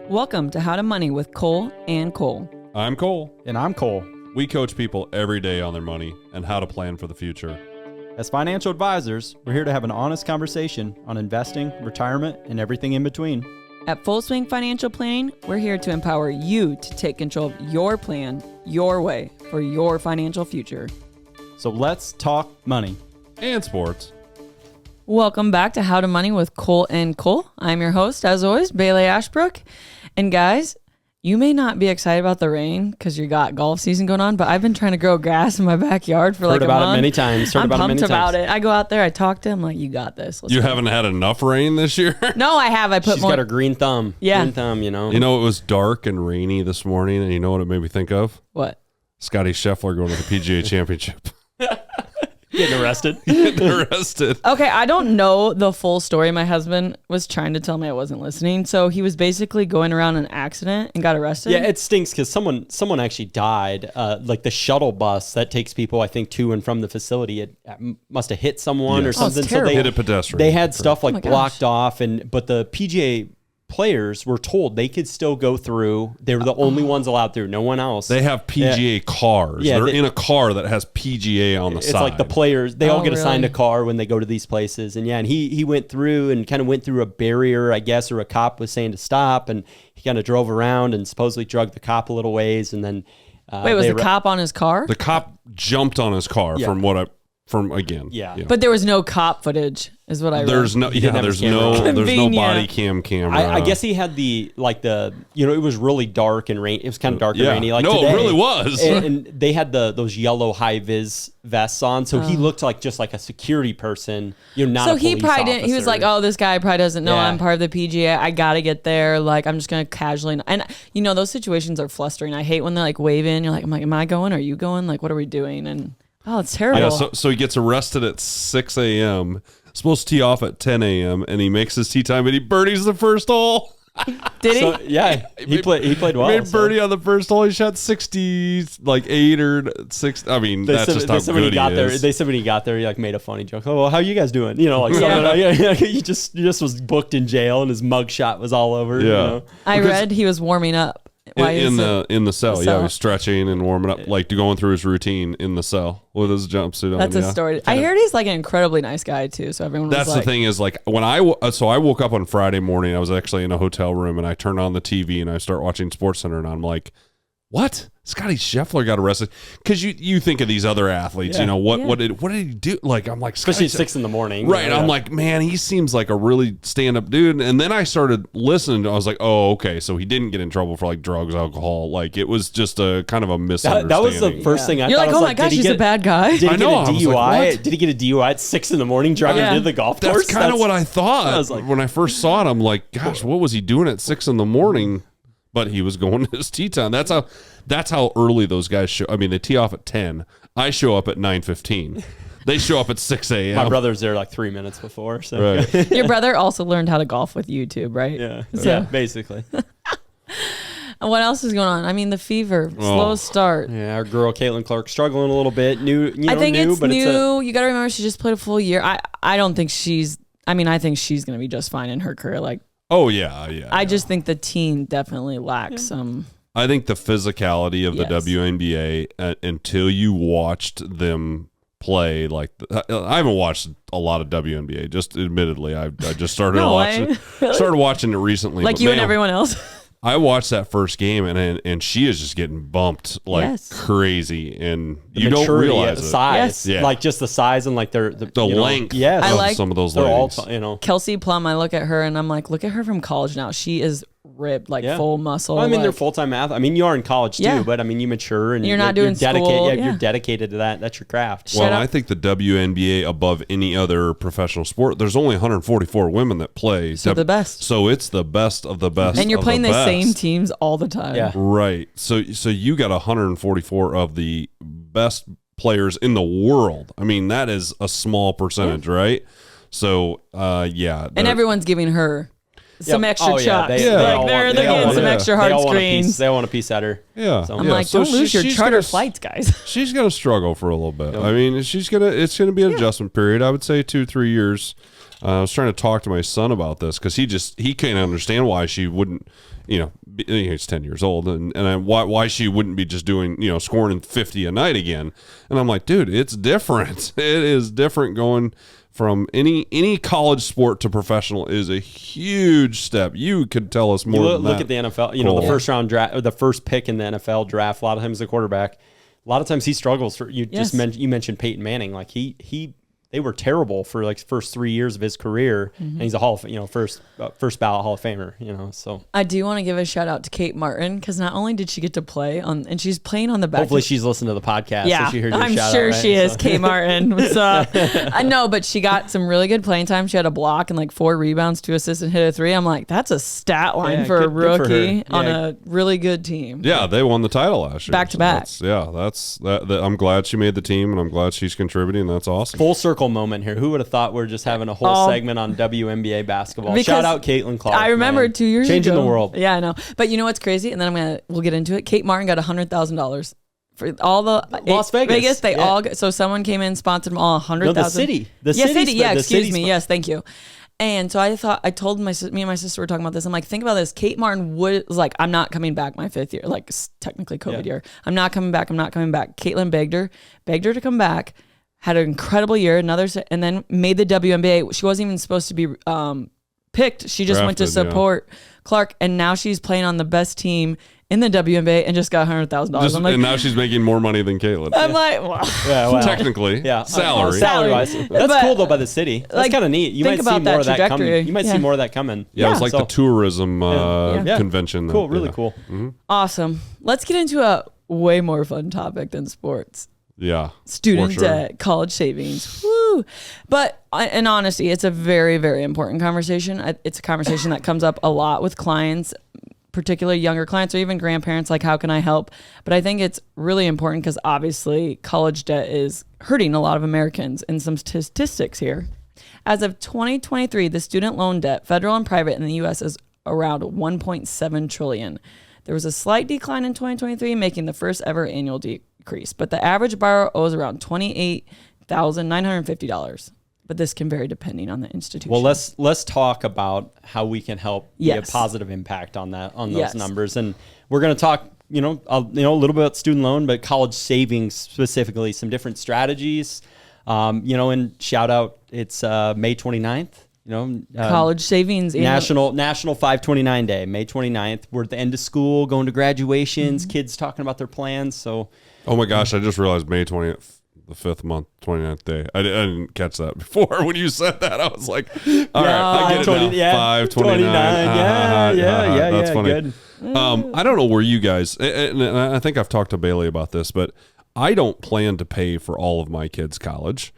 Welcome to How to Money with Cole and Cole. I'm Cole. And I'm Cole. We coach people every day on their money and how to plan for the future. As financial advisors, we're here to have an honest conversation on investing, retirement, and everything in between. At Full Swing Financial Planning, we're here to empower you to take control of your plan, your way, for your financial future. So let's talk money. And sports. Welcome back to How to Money with Cole and Cole. I'm your host, as always, Bailey Ashbrook. And guys, you may not be excited about the rain because you got golf season going on, but I've been trying to grow grass in my backyard for like a month. Heard about it many times. I'm pumped about it. I go out there, I talk to him, like, you got this. You haven't had enough rain this year? No, I have. She's got her green thumb. Yeah. Green thumb, you know. You know, it was dark and rainy this morning, and you know what it made me think of? What? Scottie Scheffler going to the PGA Championship. Getting arrested. Okay, I don't know the full story. My husband was trying to tell me I wasn't listening. So he was basically going around an accident and got arrested. Yeah, it stinks because someone actually died. Like the shuttle bus that takes people, I think, to and from the facility, it must have hit someone or something. It's terrible. So hit a pedestrian. They had stuff like my blocked gosh. off, but the PGA players were told they could still go through. They were the only ones allowed through. No one else. They have PGA cars. Yeah, They're in a car that has PGA on the side. It's like the players, they all get assigned really? a car when they go to these places. And and he went through and kind of went through a barrier, I guess, or a cop was saying to stop. And he kind of drove around and supposedly drugged the cop a little ways. And then. Wait, was the cop on his car? The cop jumped on his car Yeah. Yeah. But there was no cop footage, is what I read. There's no body camera. I guess he had it was really dark and rain. It was kind of dark and rainy. Like no, today. it really was. And they had those yellow high vis vests on, so he looked like just like a security person. Not so a he police probably didn't. He was officer. like, "Oh, this guy probably doesn't know Yeah. I'm part of the PGA. I gotta get there. Like, I'm just gonna casually." And those situations are flustering. I hate when they're like waving. You're like, "Am I going? Are you going? Like, what are we doing?" And it's terrible. Yeah, so he gets arrested at 6 a.m., supposed to tee off at 10 a.m., and he makes his tee time, and he birdies the first hole. Did he? So, yeah, he played well. Made birdie on the first hole. He shot 8 or 6. I mean, that's just how good he is. They said when he got there, he like made a funny joke. Oh, well, how you guys doing? Something. He just was booked in jail, and his mugshot was all over. Yeah. I read he was warming up. In the cell, The yeah, cell. he was stretching and warming up, like going through his routine in the cell with his jumpsuit on. That's a story. I heard he's like an incredibly nice guy too. So everyone. That's was the like, thing is like when I woke up on Friday morning. I was actually in a hotel room and I turned on the TV and I start watching SportsCenter and I'm like, what? Scottie Scheffler got arrested because you think of these other athletes, what did he do? Like I'm like, especially at 6 a.m, right? I'm like, man, he seems like a really stand up dude. And then I started listening. I was like, oh, okay, so he didn't get in trouble for like drugs, alcohol. Like it was just a kind of a misunderstanding. That was the first thing I You're thought. like, oh my gosh, he's a bad guy. Did he get a DUI? Did he get a DUI at 6 a.m. driving to the golf course? That's kind of what I thought. I was like, when I first saw it, I'm like, gosh, what was he doing at 6 a.m? But he was going to his tee time. That's how early those guys show. I mean, they tee off at 10. I show up at 9:15. They show up at 6 a.m. My brother's there like 3 minutes before. So Right. Your brother also learned how to golf with YouTube, right? Yeah, basically. And what else is going on? I mean, the fever, slow start. Yeah, our girl Caitlin Clark struggling a little bit. I think it's new. You got to remember, she just played a full year. I don't think she's. I mean, I think she's going to be just fine in her career. Like, oh yeah. I just think the team definitely lacks some. I think the physicality of the WNBA until you watched them play, like I haven't watched a lot of WNBA. Just admittedly, I just started watching it recently. Like you and everyone else. I watched that first game and she is just getting bumped like crazy, and you don't realize it. Size, like just the size and like the length. Yes, I like some of those they're ladies. all Kelsey Plum. I look at her and I'm like, look at her from college now. She is ripped, like full muscle. Well, I mean, they're like, full-time athletes. I mean, you are in college too, but I mean, you mature and you're not doing school. You're dedicated to that. That's your craft. Well, I think the WNBA above any other professional sport. There's only 144 women that play. So the best. So it's the best of the best. And you're playing the same teams all the time. Yeah. Right. So you got 144 of the best players in the world. I mean, that is a small percentage, right? So, and everyone's giving her some extra shots. They're getting some extra hard screens. They want a piece at her. Yeah. I'm like, don't lose your charter flights, guys. She's going to struggle for a little bit. I mean, it's going to be an adjustment period. I would say 2-3 years. I was trying to talk to my son about this because he can't understand why she wouldn't, he's 10 years old, and why she wouldn't be just doing, scoring 50 a night again. And I'm like, dude, it's different. It is different. Going from any college sport to professional is a huge step. You could tell us more. Look at the NFL. The first round draft, or the first pick in the NFL draft. A lot of times the quarterback. A lot of times he struggles. You mentioned Peyton Manning. Like they were terrible for like first 3 years of his career, and he's a first ballot Hall of Famer. So I do want to give a shout out to Kate Martin, because not only did she get to play on, and she's playing on the back. Hopefully she's listening to the podcast. Yeah, so she heard your I'm shout sure out, right? she is. Kate Martin. What's up? I know, but she got some really good playing time. She had a block and like 4 rebounds, 2 assists, and hit a 3. I'm like, that's a stat line for a rookie on a really good team. Yeah, they won the title last year. Back to back. That's I'm glad she made the team, and I'm glad she's contributing. That's awesome. Full circle moment here. Who would have thought we're just having a whole segment on WNBA basketball? Shout out Caitlin Clark. I remember 2 years ago. Changing the world. Yeah, I know. But you know what's crazy? And then we'll get into it. Kate Martin got $100,000 for all the Las Vegas. They all so someone came in, sponsored them all $100,000. No, the city. Yeah, excuse me. Yes, thank you. And so I told me and my sister were talking about this. I'm like, think about this. Kate Martin was like, I'm not coming back my 5th year, like technically COVID year. I'm not coming back. Caitlin begged her to come back. Had an incredible year, and then made the WNBA. She wasn't even supposed to be picked. She just went to support Clark, and now she's playing on the best team in the WNBA and just got $100,000. And now she's making more money than Caitlin. I'm like, well, technically, salary-wise. That's cool though by the city. That's kind of neat. You might see more of that coming. You might see more of that coming. Yeah, it was like the tourism convention. Cool, really cool. Mm-hmm. Awesome. Let's get into a way more fun topic than sports. Yeah. Student debt, college savings. Woo. But in honesty, it's a very, very important conversation. It's a conversation that comes up a lot with clients, particularly younger clients or even grandparents, like, how can I help? But I think it's really important because obviously college debt is hurting a lot of Americans. And some statistics here. As of 2023, the student loan debt, federal and private, in the U.S. is around $1.7 trillion. There was a slight decline in 2023, making the first ever annual decrease. But the average borrower owes around $28,950. But this can vary depending on the institution. Well, let's talk about how we can help be a positive impact on those numbers. And we're going to talk, a little bit about student loan, but college savings specifically, some different strategies. And shout out, it's May 29th. College savings National 529 Day, May 29th. We're at the end of school, going to graduations, kids talking about their plans. So, oh my gosh, I just realized May 20th, the 5th month, 29th day. I didn't catch that before. When you said that, I was like, all right, I get it now. 529. Yeah. That's funny. Good. I don't know where you guys, and I think I've talked to Bailey about this, but I don't plan to pay for all of my kids' college.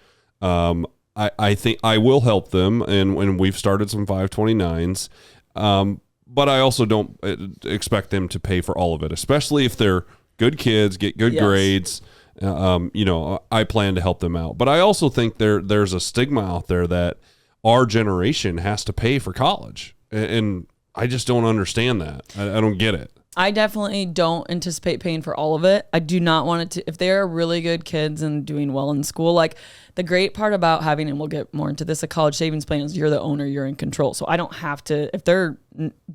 I think I will help them, and when we've started some 529s, but I also don't expect them to pay for all of it, especially if they're good kids, get good grades. I plan to help them out. But I also think there's a stigma out there that our generation has to pay for college, and I just don't understand that. I don't get it. I definitely don't anticipate paying for all of it. I do not want it to, if they're really good kids and doing well in school, like the great part about having, and we'll get more into this, a college savings plan is you're the owner, you're in control. So I don't have to, if they're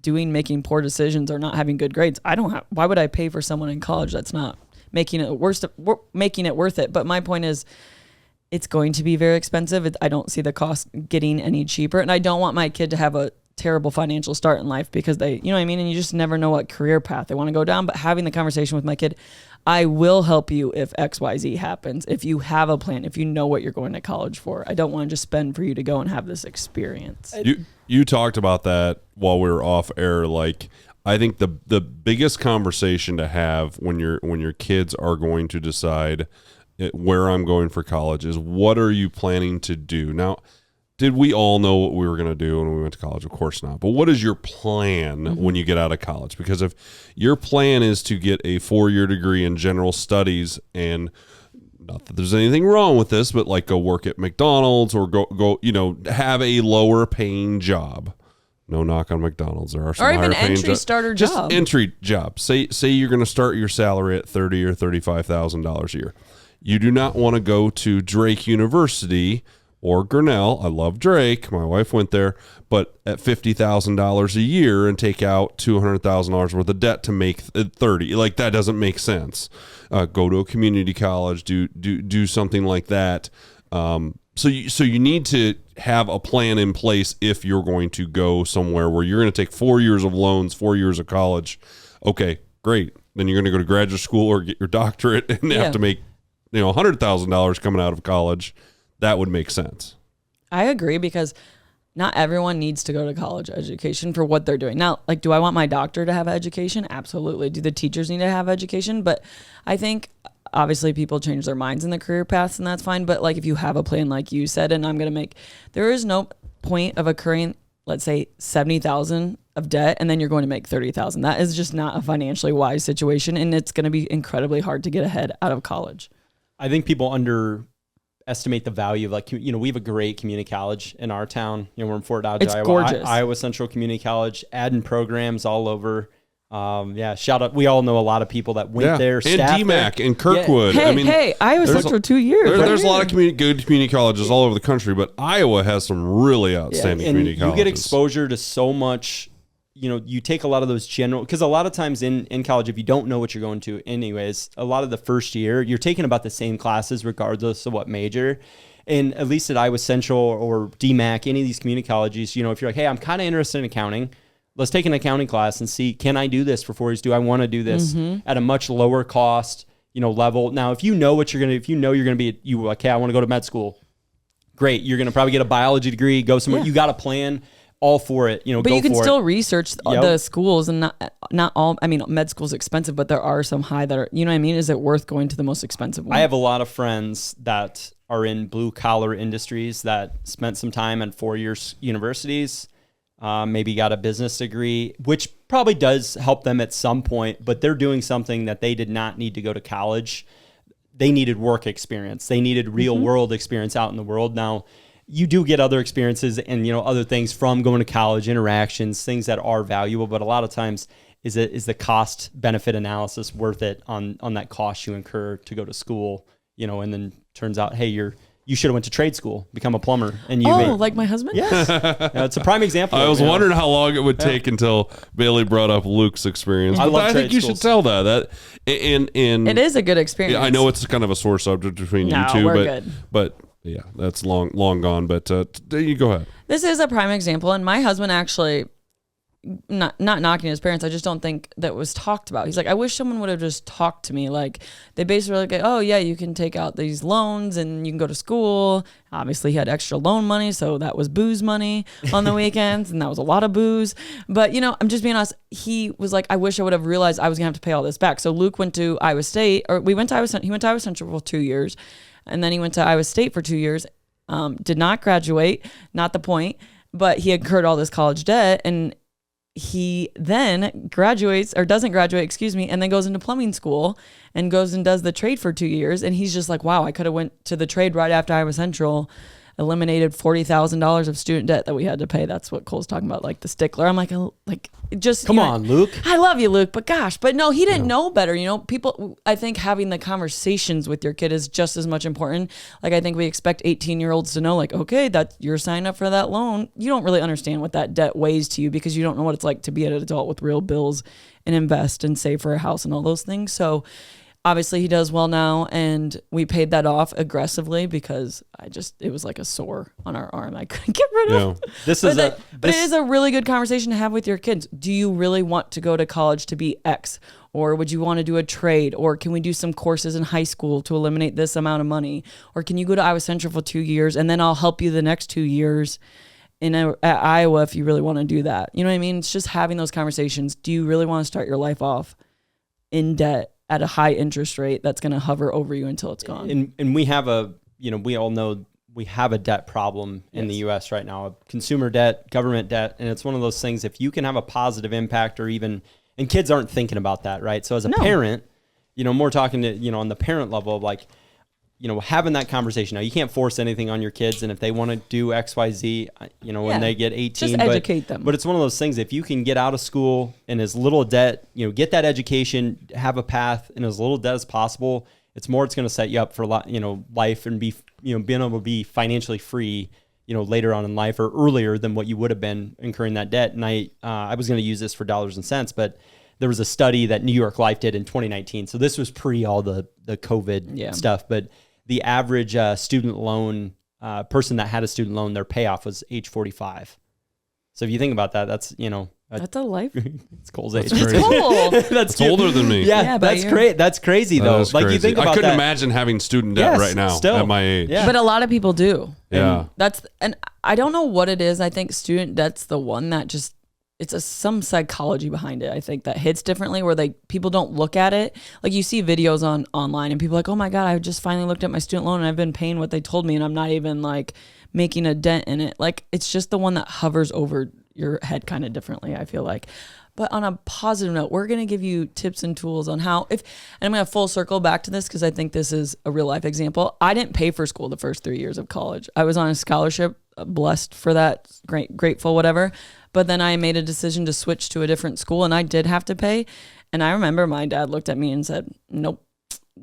making poor decisions or not having good grades, why would I pay for someone in college that's not making it worth it? But my point is, it's going to be very expensive. I don't see the cost getting any cheaper. And I don't want my kid to have a terrible financial start in life because they, you know what I mean? And you just never know what career path they want to go down. But having the conversation with my kid, I will help you if XYZ happens. If you have a plan, if you know what you're going to college for, I don't want to just spend for you to go and have this experience. You talked about that while we were off air. Like, I think the biggest conversation to have when your kids are going to decide where I'm going for college is, what are you planning to do? Now, did we all know what we were going to do when we went to college? Of course not. But what is your plan when you get out of college? Because if your plan is to get a 4-year degree in general studies, and not that there's anything wrong with this, but like go work at McDonald's or go have a lower paying job. No knock on McDonald's. There are some or even higher entry starter job. Just entry job. Say you're going to start your salary at $30,000 or $35,000 a year. You do not want to go to Drake University, or Grinnell. I love Drake. My wife went there, but at $50,000 a year and take out $200,000 worth of debt to make 30. Like, that doesn't make sense. Go to a community college, do something like that. So you need to have a plan in place if you're going to go somewhere where you're going to take 4 years of loans, 4 years of college. Okay, great. Then you're going to go to graduate school or get your doctorate and have to make, $100,000 coming out of college. That would make sense. I agree, because not everyone needs to go to college education for what they're doing. Now, like, do I want my doctor to have education? Absolutely. Do the teachers need to have education? But I think obviously people change their minds in the career paths, and that's fine. But like, if you have a plan, like you said, and there is no point of accruing, let's say, 70,000 of debt, and then you're going to make 30,000. That is just not a financially wise situation. And it's going to be incredibly hard to get ahead out of college. I think people underestimate the value of, like, we have a great community college in our town. We're in Fort Dodge, it's Iowa. Gorgeous. Iowa Central Community College, adding programs all over. Shout out. We all know a lot of people that went there. And DMAC and Kirkwood. Yeah. Iowa Central 2 years. There's a lot of good community colleges all over the country, but Iowa has some really outstanding community colleges. You get exposure to so much. You take a lot of those because a lot of times in college, if you don't know what you're going to anyways, a lot of the first year, you're taking about the same classes regardless of what major. And at least at Iowa Central or DMAC, any of these community colleges, if you're like, hey, I'm kind of interested in accounting, let's take an accounting class and see, can I do this for 4 years? Do I want to do this at a much lower cost, level? Now, if you know you're going to be, okay, I want to go to med school. Great. You're going to probably get a biology degree, go somewhere. Yeah. You got a plan. All for it, but you can still research the schools, and not all. I mean, med school's expensive, but there are some high that are. You know what I mean? Is it worth going to the most expensive one? I have a lot of friends that are in blue collar industries that spent some time at 4 years universities, maybe got a business degree, which probably does help them at some point. But they're doing something that they did not need to go to college. They needed work experience. They needed real world experience out in the world. Now, you do get other experiences and, other things from going to college, interactions, things that are valuable. But a lot of times, is the cost benefit analysis worth it on that cost you incur to go to school, and then turns out, hey, you should have went to trade school, become a plumber. And like my husband? Yes. It's a prime example. I was wondering how long it would take until Bailey brought up Luke's experience. I think you should tell that. And it is a good experience. I know it's kind of a sore subject between you two, but yeah, that's long gone. But you go ahead. This is a prime example, and my husband actually, not knocking his parents, I just don't think that was talked about. He's like, I wish someone would have just talked to me. Like, they basically like, oh yeah, you can take out these loans and you can go to school. Obviously, he had extra loan money, so that was booze money on the weekends, and that was a lot of booze. But I'm just being honest. He was like, I wish I would have realized I was gonna have to pay all this back. So Luke went to Iowa State, or we went to Iowa. He went to Iowa Central for 2 years. And then he went to Iowa State for 2 years, did not graduate, not the point, but he incurred all this college debt, and he then doesn't graduate, and then goes into plumbing school and goes and does the trade for 2 years. And he's just like, wow, I could have went to the trade right after Iowa Central, eliminated $40,000 of student debt that we had to pay. That's what Cole's talking about, like the stickler. I'm like just come on, Luke. I love you, Luke, but gosh, but no, he didn't know better. People, I think having the conversations with your kid is just as much important. Like, I think we expect 18-year-olds to know, like, okay, that you're signing up for that loan. You don't really understand what that debt weighs to you because you don't know what it's like to be an adult with real bills and invest and save for a house and all those things. So obviously he does well now, and we paid that off aggressively because it was like a sore on our arm I couldn't get rid of. Yeah. But it is a really good conversation to have with your kids. Do you really want to go to college to be X? Or would you want to do a trade? Or can we do some courses in high school to eliminate this amount of money? Or can you go to Iowa Central for 2 years and then I'll help you the next 2 years at Iowa if you really want to do that? You know what I mean? It's just having those conversations. Do you really want to start your life off in debt at a high interest rate that's going to hover over you until it's gone? And we have we all know we have a debt problem in the U.S. right now, consumer debt, government debt. And it's one of those things, if you can have a positive impact and kids aren't thinking about that, right? So as a parent, more talking to, on the parent level of like, having that conversation. Now, you can't force anything on your kids. And if they want to do X, Y, Z, when they get 18, just educate them. But it's one of those things, if you can get out of school in as little debt, get that education, have a path in as little debt as possible, It's going to set you up for life and be, being able to be financially free, later on in life or earlier than what you would have been incurring that debt. And I was going to use this for dollars and cents, but there was a study that New York Life did in 2019. So this was pre all the COVID stuff, but the average student loan person that had a student loan, their payoff was age 45. So if you think about that, that's, that's a life. It's Cole's age. That's cool. That's older than me. Yeah, that's great. That's crazy though. That is like crazy. You think about I couldn't that. imagine having student debt right now at my age. Yeah. But a lot of people do. Yeah. And I don't know what it is. I think student debt's the one that just, it's some psychology behind it. I think that hits differently where people don't look at it. Like you see videos online and people are like, oh my God, I just finally looked at my student loan and I've been paying what they told me and I'm not even like making a dent in it. Like it's just the one that hovers over your head kind of differently, I feel like. But on a positive note, we're going to give you tips and tools on how, and I'm going to full circle back to this because I think this is a real life example. I didn't pay for school the first 3 years of college. I was on a scholarship, blessed for that, grateful, whatever. But then I made a decision to switch to a different school and I did have to pay. And I remember my dad looked at me and said, nope,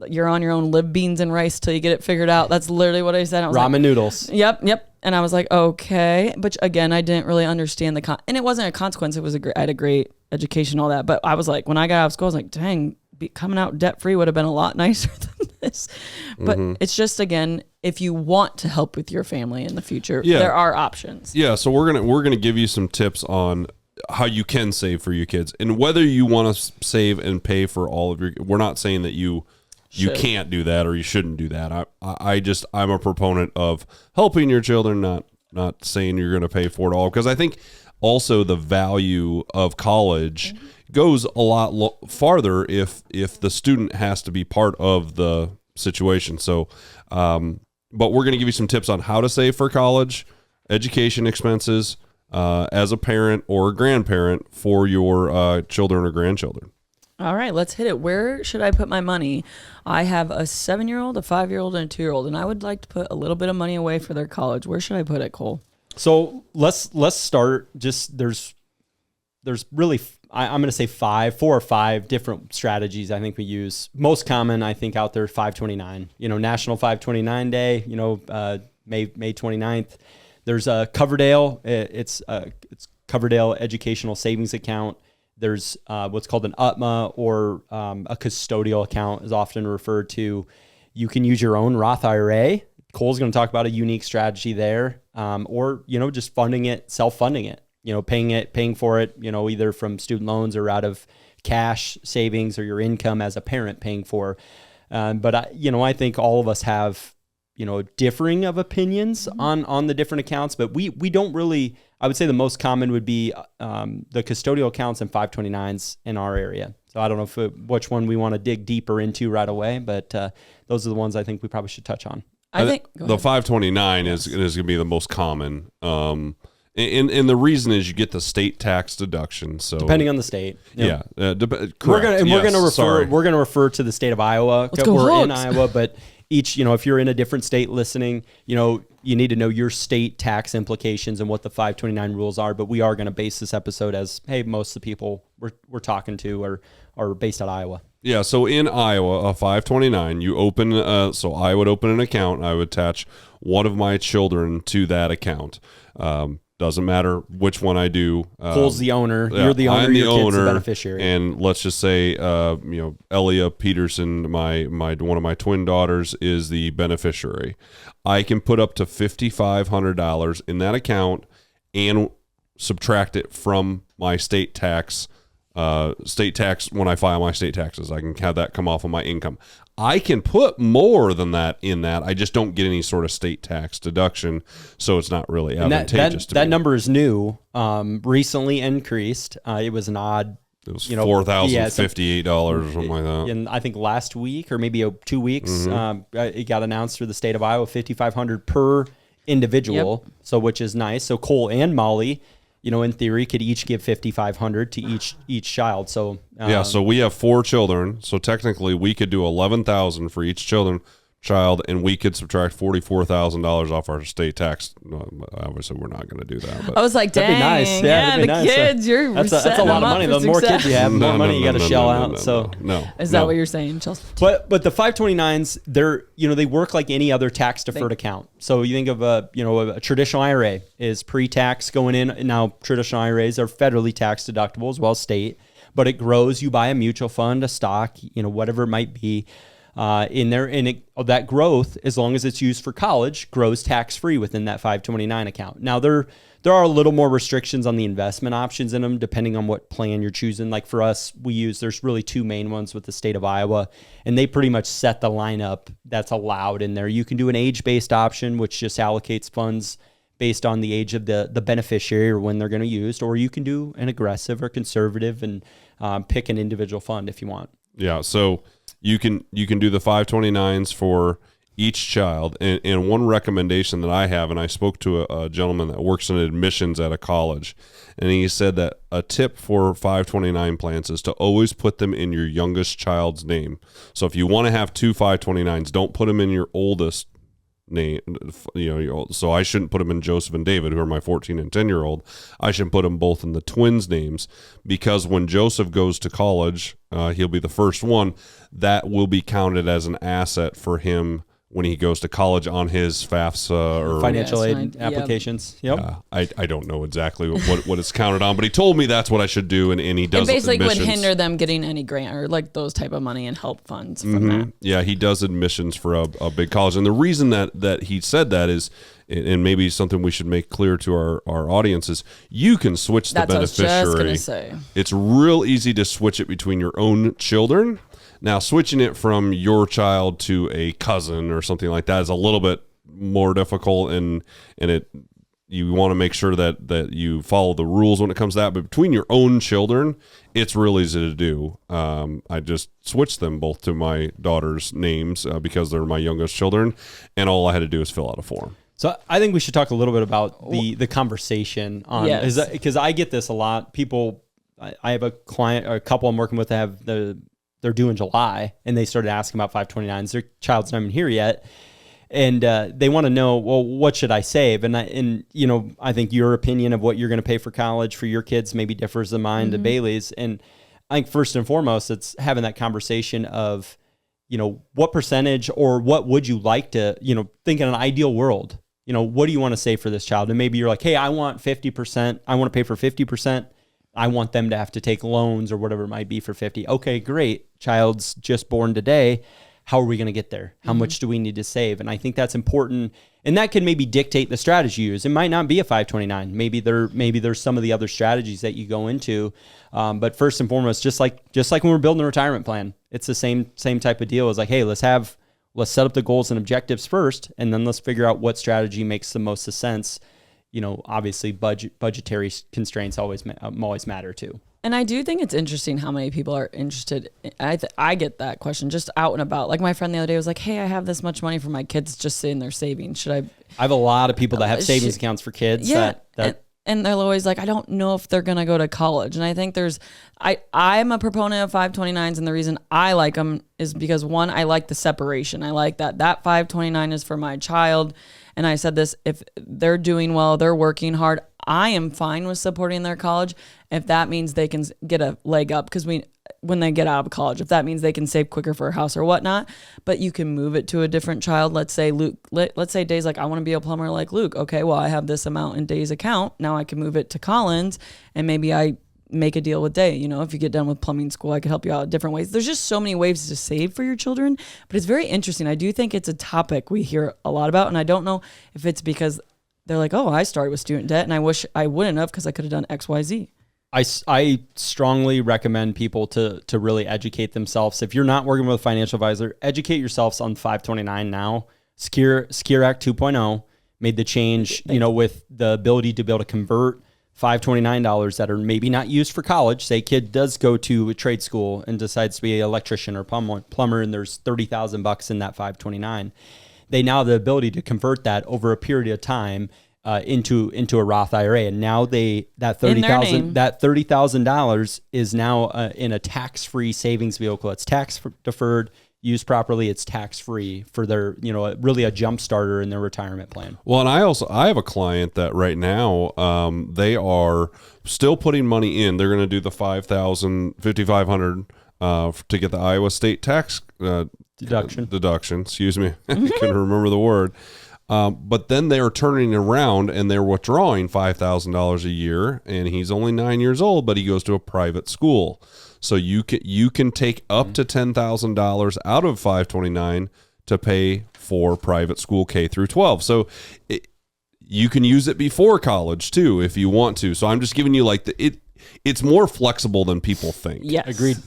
you're on your own, live beans and rice till you get it figured out. That's literally what I said. I was ramen noodles. Yep. And I was like, okay. But again, I didn't really understand and it wasn't a consequence. It was I had a great education, all that. But I was like, when I got out of school, I was like, dang, coming out debt free would have been a lot nicer than this. But it's just, again, if you want to help with your family in the future, there are options. Yeah. So we're gonna give you some tips on how you can save for your kids and whether you want to save and pay for all of your. We're not saying that you can't do that or you shouldn't do that. I'm a proponent of helping your children, not saying you're going to pay for it all, because I think also the value of college goes a lot farther if the student has to be part of the situation. So, but we're going to give you some tips on how to save for college, education expenses, as a parent or a grandparent for your children or grandchildren. All right, let's hit it. Where should I put my money? I have a 7-year-old, a 5-year-old, and a 2-year-old, and I would like to put a little bit of money away for their college. Where should I put it, Cole? So let's start. Just there's really I'm going to say 4 or 5 different strategies I think we use. Most common I think out there 529. National 529 Day. May 29th. There's a Coverdell. It's Coverdell Educational Savings Account. There's what's called an UTMA or a custodial account is often referred to. You can use your own Roth IRA. Cole's going to talk about a unique strategy there, or just funding it, self-funding it. Paying for it. Either from student loans or out of cash savings or your income as a parent paying for. But I think all of us have differing of opinions on the different accounts, but we don't really. I would say the most common would be the custodial accounts and 529s in our area. So I don't know which one we want to dig deeper into right away, but those are the ones I think we probably should touch on. I think the 529 is going to be the most common. And the reason is you get the state tax deduction. So depending on the state, correct. We're going to refer to the state of Iowa. We're in Iowa, but each, if you're in a different state listening, you need to know your state tax implications and what the 529 rules are. But we are going to base this episode as, hey, most of the people we're talking to are based out of Iowa. Yeah, so in Iowa, a 529, you open. So I would open an account. I would attach one of my children to that account. Doesn't matter which one I do. Cole's the owner. You're the owner. Your kid's the beneficiary. And let's just say, Elia Peterson, one of my twin daughters, is the beneficiary. I can put up to $5,500 in that account and subtract it from my state tax. When I file my state taxes, I can have that come off of my income. I can put more than that in that. I just don't get any sort of state tax deduction, so it's not really advantageous to me. That number is new, recently increased. It was an odd. It was $4,058 or something like that. And I think last week or maybe 2 weeks, it got announced through the state of Iowa, $5,500 per individual. Yep. So which is nice. So Cole and Molly, in theory, could each give $5,500 to each child. So so we have 4 children. So technically, we could do $11,000 for each children, child, and we could subtract $44,000 off our state tax. No, obviously, we're not going to do that. But I was like, dang, that'd be nice. Yeah, the nice. kids, that's a lot of money. The more kids you have, the more money you got to shell out. Is that what you're saying, Chelsea? But the 529s, they work like any other tax deferred account. So you think of a traditional IRA is pre-tax going in. Now traditional IRAs are federally tax deductible as well as state, but it grows. You buy a mutual fund, a stock, whatever it might be. In there, and that growth, as long as it's used for college, grows tax-free within that 529 account. Now, there are a little more restrictions on the investment options in them, depending on what plan you're choosing. Like for us, there's really two main ones with the state of Iowa, and they pretty much set the lineup that's allowed in there. You can do an age-based option, which just allocates funds based on the age of the beneficiary or when they're going to use, or you can do an aggressive or conservative and pick an individual fund if you want. Yeah, so you can do the 529s for each child. And one recommendation that I have, and I spoke to a gentleman that works in admissions at a college, and he said that a tip for 529 plans is to always put them in your youngest child's name. So if you want to have two 529s, don't put them in your oldest name. So I shouldn't put them in Joseph and David, who are my 14 and 10-year-old. I should put them both in the twins' names, because when Joseph goes to college, he'll be the first one. That will be counted as an asset for him when he goes to college on his FAFSA or financial aid applications. Yep. I don't know exactly what it's counted on, but he told me that's what I should do, and he does. It basically admissions. would hinder them getting any grant or like those type of money and help funds from that. Yeah, he does admissions for a big college, and the reason that he said that is, and maybe something we should make clear to our audience, is you can switch the beneficiary. That's what I was just gonna say. It's real easy to switch it between your own children. Now, switching it from your child to a cousin or something like that is a little bit more difficult, and you want to make sure that you follow the rules when it comes to that. But between your own children, it's real easy to do. I just switched them both to my daughter's names because they're my youngest children, and all I had to do is fill out a form. So I think we should talk a little bit about the conversation on, because I get this a lot. People, I have a client or a couple I'm working with that they're due in July, and they started asking about 529s. Their child's not even here yet, and they want to know, well, what should I save? And I think your opinion of what you're going to pay for college for your kids maybe differs than mine to Bailey's. And I think first and foremost, it's having that conversation of, what percentage or what would you like to, think in an ideal world, what do you want to save for this child? And maybe you're like, hey, I want 50%. I want to pay for 50%. I want them to have to take loans or whatever it might be for 50. Okay, great. Child's just born today. How are we going to get there? How much do we need to save? And I think that's important. And that can maybe dictate the strategy you use. It might not be a 529. Maybe there's some of the other strategies that you go into. But first and foremost, just like when we're building a retirement plan, it's the same type of deal. It's like, hey, let's set up the goals and objectives first, and then let's figure out what strategy makes the most sense. Obviously budgetary constraints always matter too. And I do think it's interesting how many people are interested. I get that question just out and about. Like my friend the other day was like, hey, I have this much money for my kids just sitting there saving. Should I? I have a lot of people that have savings accounts for kids. Yeah. And they're always like, I don't know if they're going to go to college. And I think I'm a proponent of 529s. And the reason I like them is because, one, I like the separation. I like that 529 is for my child. And I said this, if they're doing well, they're working hard, I am fine with supporting their college if that means they can get a leg up, because when they get out of college, if that means they can save quicker for a house or whatnot. But you can move it to a different child. Let's say Day's like, I want to be a plumber like Luke. Okay, well, I have this amount in Day's account. Now I can move it to Collins, and maybe I make a deal with Day. If you get done with plumbing school, I could help you out different ways. There's just so many ways to save for your children, but it's very interesting. I do think it's a topic we hear a lot about, and I don't know if it's because they're like, oh, I started with student debt and I wish I wouldn't have because I could have done X, Y, Z. I strongly recommend people to really educate themselves. If you're not working with a financial advisor, educate yourselves on 529 now. SCEAR Act 2.0 made the change, with the ability to be able to convert $529 that are maybe not used for college. Say a kid does go to a trade school and decides to be an electrician or plumber, and there's $30,000 in that 529. They now have the ability to convert that over a period of time into a Roth IRA, and now that $30,000 is now in a tax-free savings vehicle. It's tax deferred. used properly, it's tax-free for their, really a jump starter in their retirement plan. Well, and I have a client that right now, they are still putting money in. They're going to do the $5,500 to get the Iowa state tax deduction. Excuse me. I couldn't remember the word. But then they're turning around and they're withdrawing $5,000 a year, and he's only 9 years old, but he goes to a private school. So you can take up to $10,000 out of 529 to pay for private school K through 12. So you can use it before college too if you want to. So I'm just giving you it's more flexible than people think. Yes. Agreed.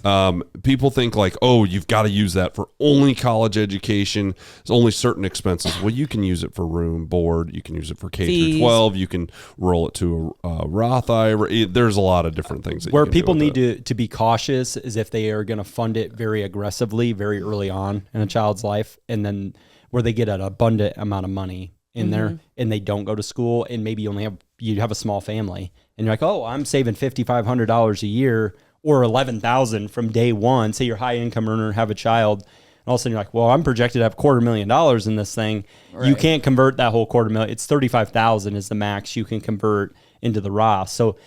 People think like, oh, you've got to use that for only college education. It's only certain expenses. Well, you can use it for room, board. You can use it for K through 12. You can roll it to a Roth IRA. There's a lot of different things. Where people need to be cautious is if they are going to fund it very aggressively, very early on in a child's life, and then where they get an abundant amount of money in there and they don't go to school, and maybe you have a small family and you're like, oh, I'm saving $5,500 a year or $11,000 from day one. Say you're a high income earner, have a child, and all of a sudden you're like, well, I'm projected to have $250,000 in this thing. Right. You can't convert that whole $250,000. It's $35,000 is the max you can convert into the Roth. So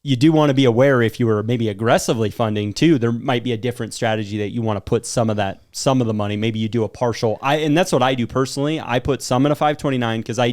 you do want to be aware if you were maybe aggressively funding too, there might be a different strategy that you want to put some of the money. Maybe you do a partial. And that's what I do personally. I put some in a 529 because I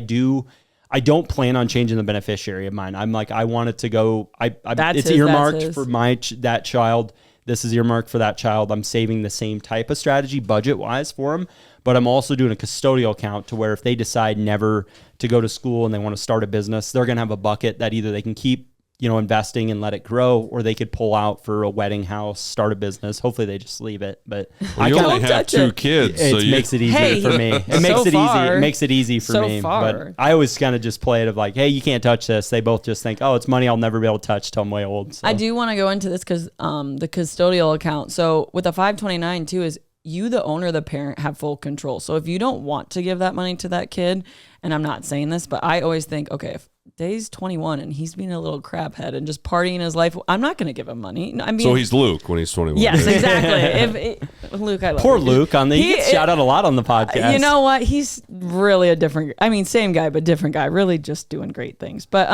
don't plan on changing the beneficiary of mine. I'm like, I want it to go. It's earmarked for that child. This is earmarked for that child. I'm saving the same type of strategy budget wise for them, but I'm also doing a custodial account to where if they decide never to go to school and they want to start a business, they're going to have a bucket that either they can keep investing and let it grow, or they could pull out for a wedding house, start a business. Hopefully they just leave it. But I only have 2 kids. It makes it easier for me. It makes it easy for me. But I always kind of just play it of like, hey, you can't touch this. They both just think, oh, it's money I'll never be able to touch till I'm way old. So. I do want to go into this because the custodial account. So with a 529 too is you, the owner, the parent, have full control. So if you don't want to give that money to that kid, and I'm not saying this, but I always think, okay, if Day's 21 and he's being a little craphead and just partying his life, I'm not going to give him money. I mean, so he's Luke when he's 21. Yes, exactly. Luke, I love poor him. Luke. He gets shout out a lot on the podcast. You know what? He's really a different. I mean, same guy, but different guy. Really, just doing great things. But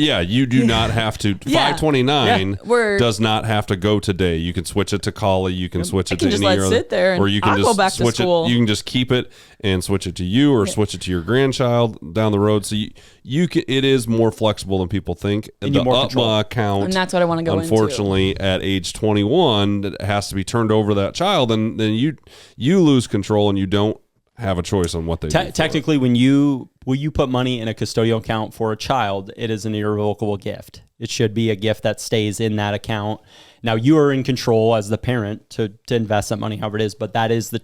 yeah, you do not have to. 529 does not have to go today. You can switch it to Collie. You can switch it to any other. Sit there, and or you can I'll just go back switch to school. it. You can just keep it and switch it to you, or switch it to your grandchild down the road. So you can. It is more flexible than people think. And the UPMA account, and that's what I want to go unfortunately, into. at age 21, it has to be turned over to that child, and then you lose control, and you don't have a choice on what they do. Technically, when you put money in a custodial account for a child, it is an irrevocable gift. It should be a gift that stays in that account. Now you are in control as the parent to invest that money, however it is, but that is the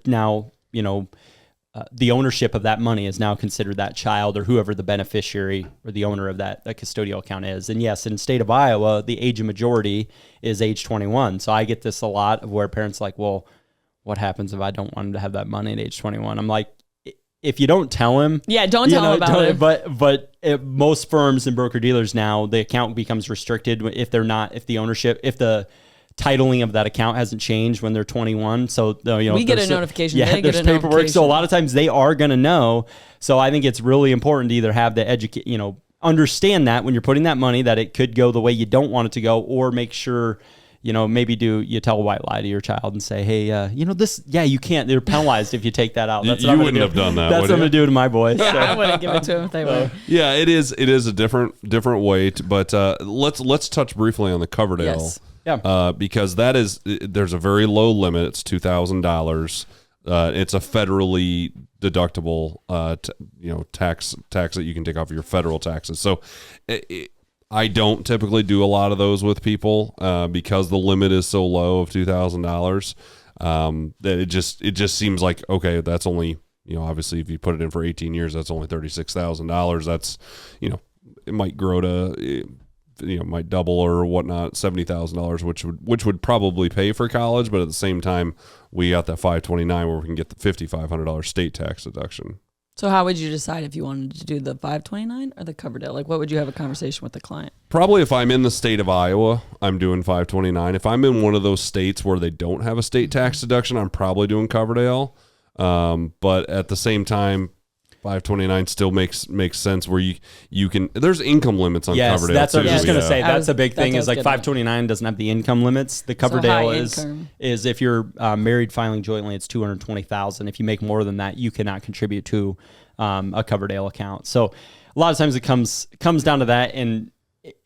ownership of that money is now considered that child or whoever the beneficiary or the owner of that custodial account is. And yes, in the state of Iowa, the age of majority is age 21. So I get this a lot of where parents are like, well, what happens if I don't want him to have that money at age 21? I'm like, if you don't tell him, don't tell him about it. But most firms and broker dealers now, the account becomes restricted if the titling of that account hasn't changed when they're 21. So we get a notification. Yeah, there's paperwork. So a lot of times they are going to know. So I think it's really important to either have the understand that when you're putting that money that it could go the way you don't want it to go, or make sure. Maybe you tell a white lie to your child and say, hey, you can't. They're penalized if you take that out. That's what you wouldn't have done that. That's what I'm going to do to my boys. Yeah, so. I wouldn't give it to them if they would. Yeah, it is a different way. But let's touch briefly on the Coverdell. Yes. Yeah. Because there's a very low limit. It's $2,000. It's a federally deductible, tax that you can take off of your federal taxes. So I don't typically do a lot of those with people because the limit is so low of $2,000 that it just seems like, okay, that's only, obviously if you put it in for 18 years, that's only $36,000. That's, it might grow to, might double or whatnot, $70,000, which would probably pay for college. But at the same time, we got that 529 where we can get the $5,500 state tax deduction. So how would you decide if you wanted to do the 529 or the Coverdell? Like, what would you have a conversation with the client? Probably if I'm in the state of Iowa, I'm doing 529. If I'm in one of those states where they don't have a state tax deduction, I'm probably doing Coverdell. But at the same time, 529 still makes sense where you can. There's income limits on Coverdell. That's what I was just going to say. Yeah. That's a big thing. Is like 529 doesn't have the income limits. The Coverdell is if you're married filing jointly, it's 220,000. If you make more than that, you cannot contribute to a Coverdell account. So a lot of times it comes down to that, and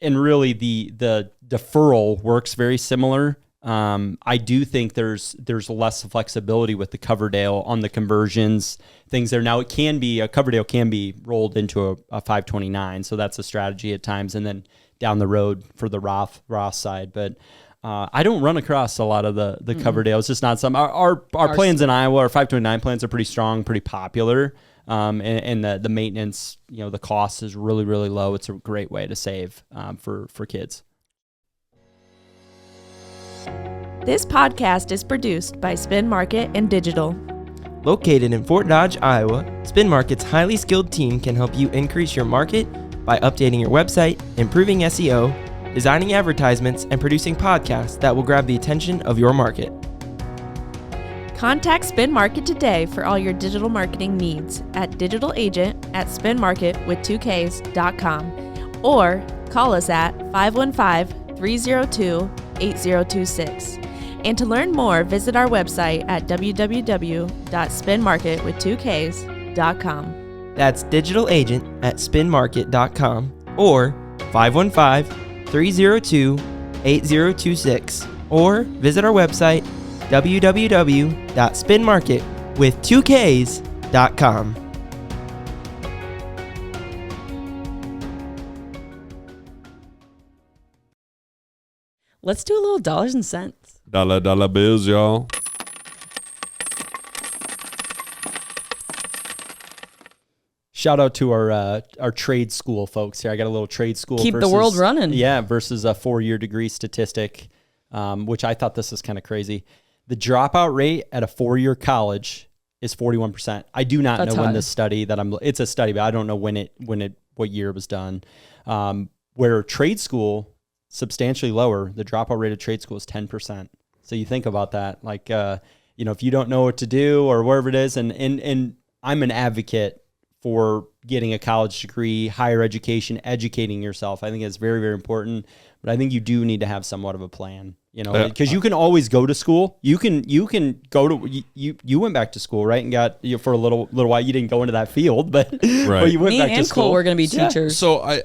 really the deferral works very similar. I do think there's less flexibility with the Coverdell on the conversions, things there. Now a Coverdell can be rolled into a 529. So that's a strategy at times. And then down the road for the Roth side. But, I don't run across a lot of the Coverdell. It's just not some, our plans in Iowa, our 529 plans are pretty strong, pretty popular. And the maintenance, the cost is really, really low. It's a great way to save, for kids. This podcast is produced by Spin Market and Digital. Located in Fort Dodge, Iowa, Spin Market's highly skilled team can help you increase your market by updating your website, improving SEO, designing advertisements, and producing podcasts that will grab the attention of your market. Contact Spin Market today for all your digital marketing needs at digitalagent@spinmarketwith2ks.com or call us at 515-302-8026. And to learn more, visit our website at www.spinmarketwith2ks.com. That's digitalagent@spinmarket.com or 515-302-8026 or visit our website www.spinmarketwith2ks.com. Let's do a little dollars and cents. Dollar bills, y'all. Shout out to our trade school folks here. I got a little trade school. Keep the world running. Yeah, versus a 4-year degree statistic, which I thought this is kind of crazy. The dropout rate at a 4-year college is 41%. I do not know when this study it's a study, but I don't know what year it was done. Where trade school, substantially lower, the dropout rate of trade school is 10%. So you think about that, like, if you don't know what to do or wherever it is, and I'm an advocate for getting a college degree, higher education, educating yourself. I think it's very, very important, but I think you do need to have somewhat of a plan, because you can always go to school. You can go to, you went back to school, right? And got, for a little while, you didn't go into that field, but, right. But you went Me back and to school. Cole were going to be teachers. So I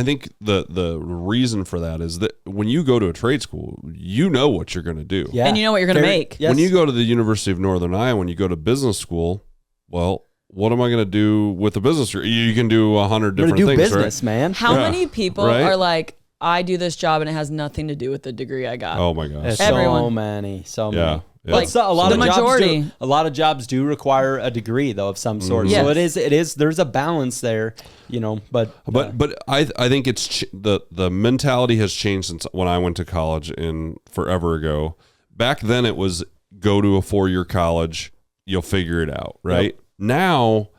think the reason for that is that when you go to a trade school, you know what you're going to do. Yeah. And you know what you're going to make. Yes. When you go to the University of Northern Iowa, when you go to business school, well, what am I going to do with the business? You can do 100 different things, business, right? man. How many people Right? are like, I do this job and it has nothing to do with the degree I got? Oh my gosh. Everyone. So many. Yeah. Like, a lot the of majority. a lot of jobs do require a degree though of some sort. Yes. So it is there's a balance there, but I think it's the mentality has changed since when I went to college in forever ago. Back then it was go to a 4-year college, you'll figure it out, right? Yep. Now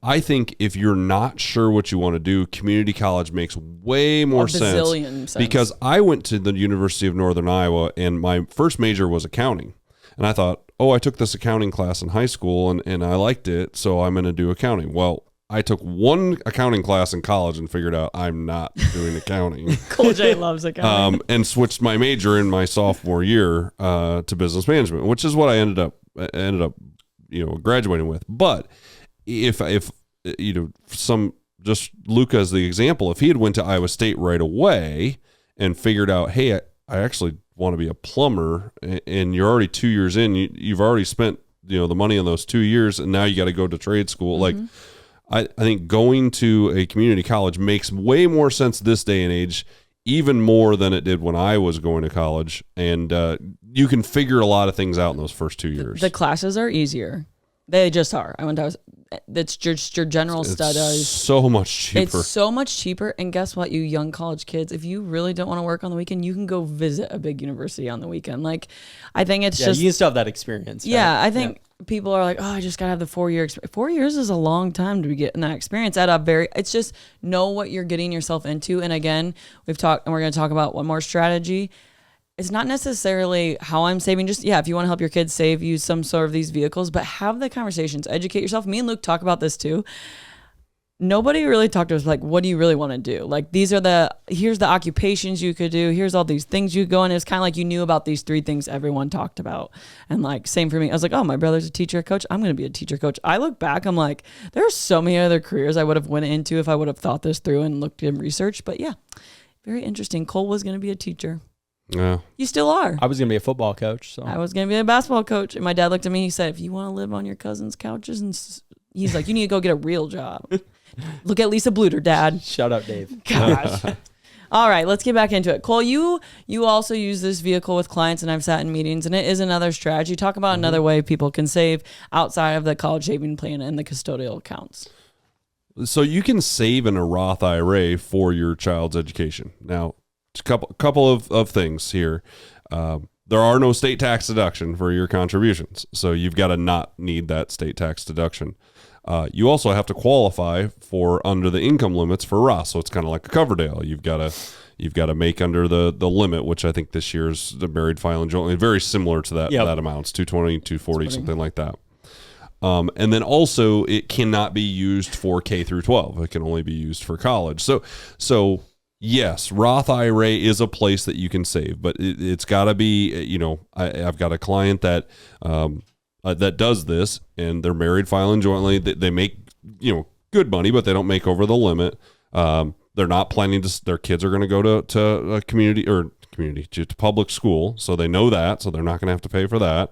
I think if you're not sure what you want to do, community college makes way more sense. Because I went to the University of Northern Iowa and my first major was accounting. And I thought, I took this accounting class in high school and I liked it, so I'm going to do accounting. Well, I took one accounting class in college and figured out I'm not doing accounting. Cole J loves accounting. And switched my major in my sophomore year to business management, which is what I ended up graduating with. But if just Luca as the example, if he had went to Iowa State right away and figured out, hey, I actually want to be a plumber, and you're already 2 years in, you've already spent the money on those 2 years, and now you got to go to trade school. Mm-hmm. Like I think going to a community college makes way more sense this day and age, even more than it did when I was going to college. And you can figure a lot of things out in those first 2 years. The classes are easier. They just are. It's just your general studies. So much cheaper. It's so much cheaper. And guess what, you young college kids, if you really don't want to work on the weekend, you can go visit a big university on the weekend. Like, I think it's just, you can still have that experience. Yeah, right? I think people are like, oh, I just got to have the 4 year experience. 4 years is a long time to be getting that experience at a very, it's just know what you're getting yourself into. And again, we've talked, and we're going to talk about one more strategy. It's not necessarily how I'm saving. Just, if you want to help your kids save, use some sort of these vehicles, but have the conversations, educate yourself. Me and Luke talk about this too. Nobody really talked to us like, what do you really want to do? Like, here's the occupations you could do. Here's all these things you go in. It's kind of like you knew about these 3 things everyone talked about. And like, same for me. I was like, oh, my brother's a teacher coach. I'm going to be a teacher coach. I look back, I'm like, there are so many other careers I would have went into if I would have thought this through and looked in research. But yeah, very interesting. Cole was going to be a teacher. Yeah. You still are. I was going to be a football coach. So I was going to be a basketball coach. And my dad looked at me, he said, if you want to live on your cousin's couches, and he's like, you need to go get a real job. Look at Lisa Bluter, Dad. Shout out, Dave. Gosh. All right, let's get back into it. Cole, you also use this vehicle with clients, and I've sat in meetings, and it is another strategy. Talk about another way people can save outside of the college saving plan and the custodial accounts. So you can save in a Roth IRA for your child's education. Now, a couple of things here. There are no state tax deduction for your contributions, so you've got to not need that state tax deduction. You also have to qualify for under the income limits for Roth, so it's kind of like a Coverdell. You've got to make under the limit, which I think this year's the married filing jointly, very similar to that. Yep. That amounts 220, 240, something like that. And then also it cannot be used for K through 12. It can only be used for college. So yes, Roth IRA is a place that you can save, but it's got to be. I've got a client that does this, and they're married filing jointly. They make good money, but they don't make over the limit. They're not planning to. Their kids are going to go to a community to public school, so they know that, so they're not going to have to pay for that.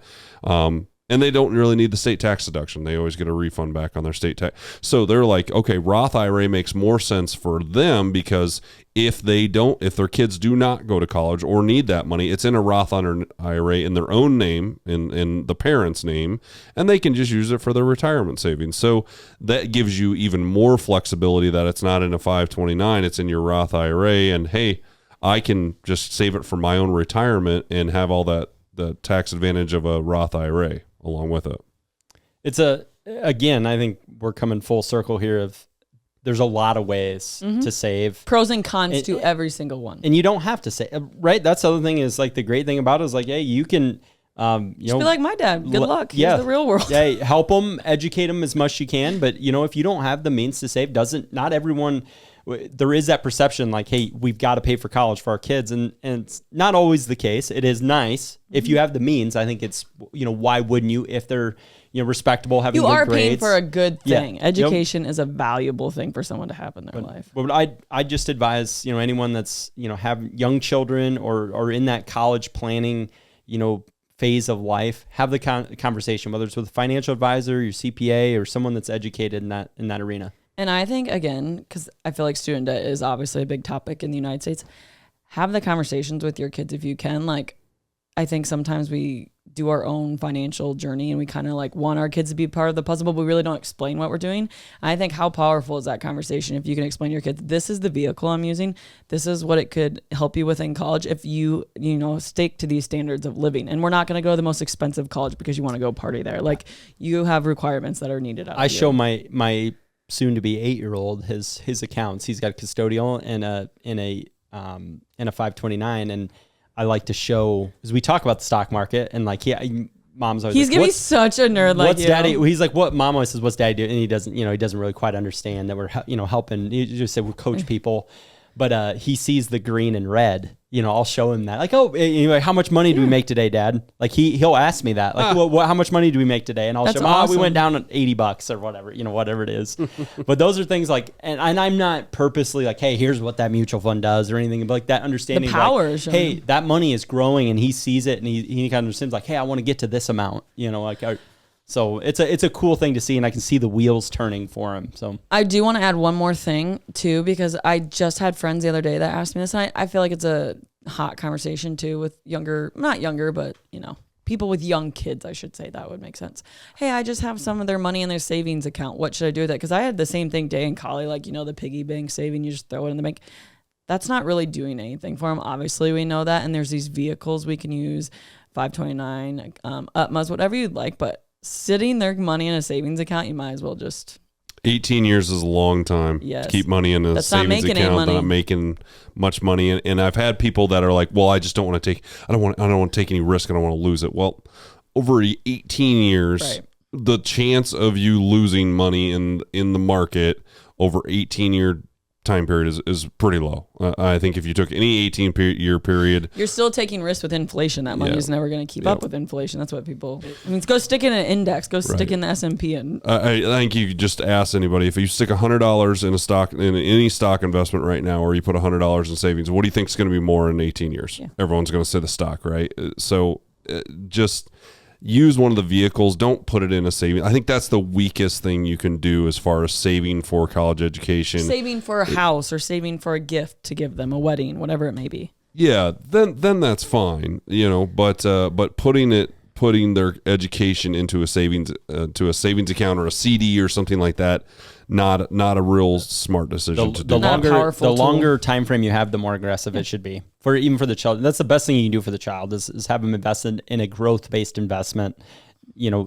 And they don't really need the state tax deduction. They always get a refund back on their state tax. So they're like, okay, Roth IRA makes more sense for them because if their kids do not go to college or need that money, it's in a Roth IRA in their own name, in the parent's name, and they can just use it for their retirement savings. So that gives you even more flexibility that it's not in a 529, it's in your Roth IRA. And hey, I can just save it for my own retirement and have all the tax advantage of a Roth IRA along with it. It's again, I think we're coming full circle here of there's a lot of ways to save. Pros and cons to every single one. And you don't have to save, right? That's the other thing is like the great thing about it is like, hey, you can, just be like my dad. Good luck. Here's the real world. Yeah, help them, educate them as much as you can. But if you don't have the means to save, not everyone, there is that perception like, hey, we've got to pay for college for our kids. And it's not always the case. It is nice if you have the means. I think it's, why wouldn't you if they're, respectable, having good grades. You are paying for a good thing. Yeah. Education is a valuable thing for someone to have in their life. But I just advise, anyone that's, have young children or in that college planning, phase of life, have the conversation, whether it's with a financial advisor, your CPA, or someone that's educated in that arena. And I think, again, because I feel like student debt is obviously a big topic in the United States, have the conversations with your kids if you can. Like, I think sometimes we do our own financial journey and we kind of like want our kids to be part of the puzzle, but we really don't explain what we're doing. I think how powerful is that conversation if you can explain to your kids, this is the vehicle I'm using, this is what it could help you with in college if you stick to these standards of living. And we're not going to go to the most expensive college because you want to go party there. Like, you have requirements that are needed out of you. I show my soon to be 8-year-old his accounts. He's got a custodial and a 529, and I like to show, because we talk about the stock market, and like, mom's always he's gonna be such a nerd. Like, what's daddy? He's like, what? Mom always says, what's daddy doing? And he doesn't really quite understand that we're helping. You just said we coach people, but he sees the green and red. I'll show him that. Like, oh, anyway, how much money do we make today, Dad? Like he'll ask me that. Like, how much money do we make today? And I'll show him, awesome. We went down at $80 or whatever, whatever it is. But those are things like, and I'm not purposely like, hey, here's what that mutual fund does or anything, but like that understanding. The power. Like, hey, that money is growing, and he sees it, and he kind of understands like, hey, I want to get to this amount. So it's a cool thing to see, and I can see the wheels turning for him. So I do want to add one more thing too, because I just had friends the other day that asked me this, and I feel like it's a hot conversation too with not younger, but people with young kids, I should say. That would make sense. Hey, I just have some of their money in their savings account. What should I do with that? Because I had the same thing day in college, like the piggy bank saving, you just throw it in the bank. That's not really doing anything for them. Obviously, we know that, and there's these vehicles we can use, 529, UTMAs, whatever you'd like, but sitting their money in a savings account, you might as well just 18 years is a long time Yes. to keep money in a That's not savings making any account, money. not making much money. And I've had people that are like, well, I just don't want to take, I don't want to take any risk. I don't want to lose it. Well, over 18 years, Right. the chance of you losing money in the market over 18-year time period is pretty low. I think if you took any 18-year period, you're still taking risks with inflation. That money is never going to keep up with inflation. That's what people. I mean, go stick in an index. Go stick in the S&P, and I think you could just ask anybody, if you stick $100 in a stock, in any stock investment right now, or you put $100 in savings, what do you think is going to be more in 18 years? Yeah. Everyone's going to say the stock, right? So just use one of the vehicles. Don't put it in a saving. I think that's the weakest thing you can do as far as saving for college education. Saving for a house or saving for a gift to give them, a wedding, whatever it may be. Yeah, then that's fine, but putting their education into a savings account or a CD or something like that, not a real smart decision to do. The longer time frame you have, the more aggressive it should be even for the child. That's the best thing you can do for the child is have them invested in a growth-based investment,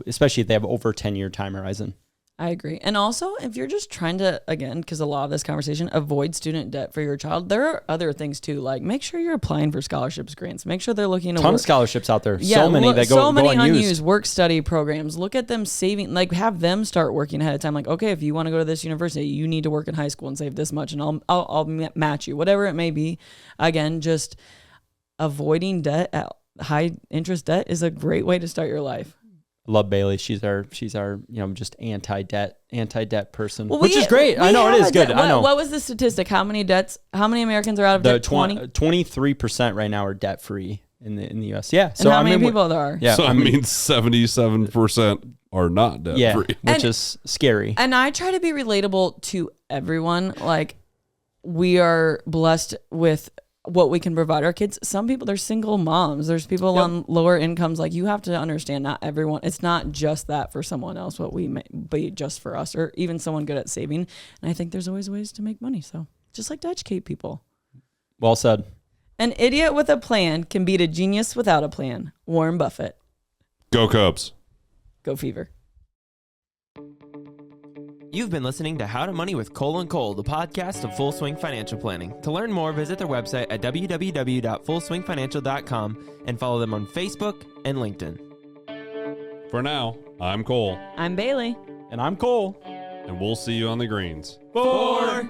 especially if they have over a 10-year time horizon. I agree. And also, if you're just trying to, again, because a lot of this conversation, avoid student debt for your child, there are other things too. Like, make sure you're applying for scholarships, grants. Make sure they're looking to ton of scholarships out there. Yeah, so many that go unused work study programs. Look at them saving, like have them start working ahead of time. Like, okay, if you want to go to this university, you need to work in high school and save this much, and I'll match you, whatever it may be. Again, just avoiding debt at high interest debt is a great way to start your life. Love Bailey. She's our just anti-debt person, well, which is great. I know it is good. I know. What was the statistic? How many Americans are out of debt? 23% right now are debt free in the U.S. Yeah. So and how many people there are? Yeah. So I mean 77% are not debt free. Which is scary. And I try to be relatable to everyone. Like, we are blessed with what we can provide our kids. Some people, they're single moms. There's people on lower incomes. Like, you have to understand, not everyone, it's not just that for someone else, what we may be just for us, or even someone good at saving. And I think there's always ways to make money. So just like to educate people. Well said. An idiot with a plan can beat a genius without a plan. Warren Buffett. Go Cubs. Go Fever. You've been listening to How to Money with Cole & Cole, the podcast of Full Swing Financial Planning. To learn more, visit their website at www.fullswingfinancial.com and follow them on Facebook and LinkedIn. For now, I'm Cole. I'm Bailey. And I'm Cole. And we'll see you on the greens. 4.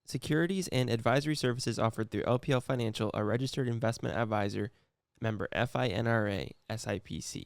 Securities and advisory services offered through LPL Financial, a registered investment advisor, member FINRA, SIPC.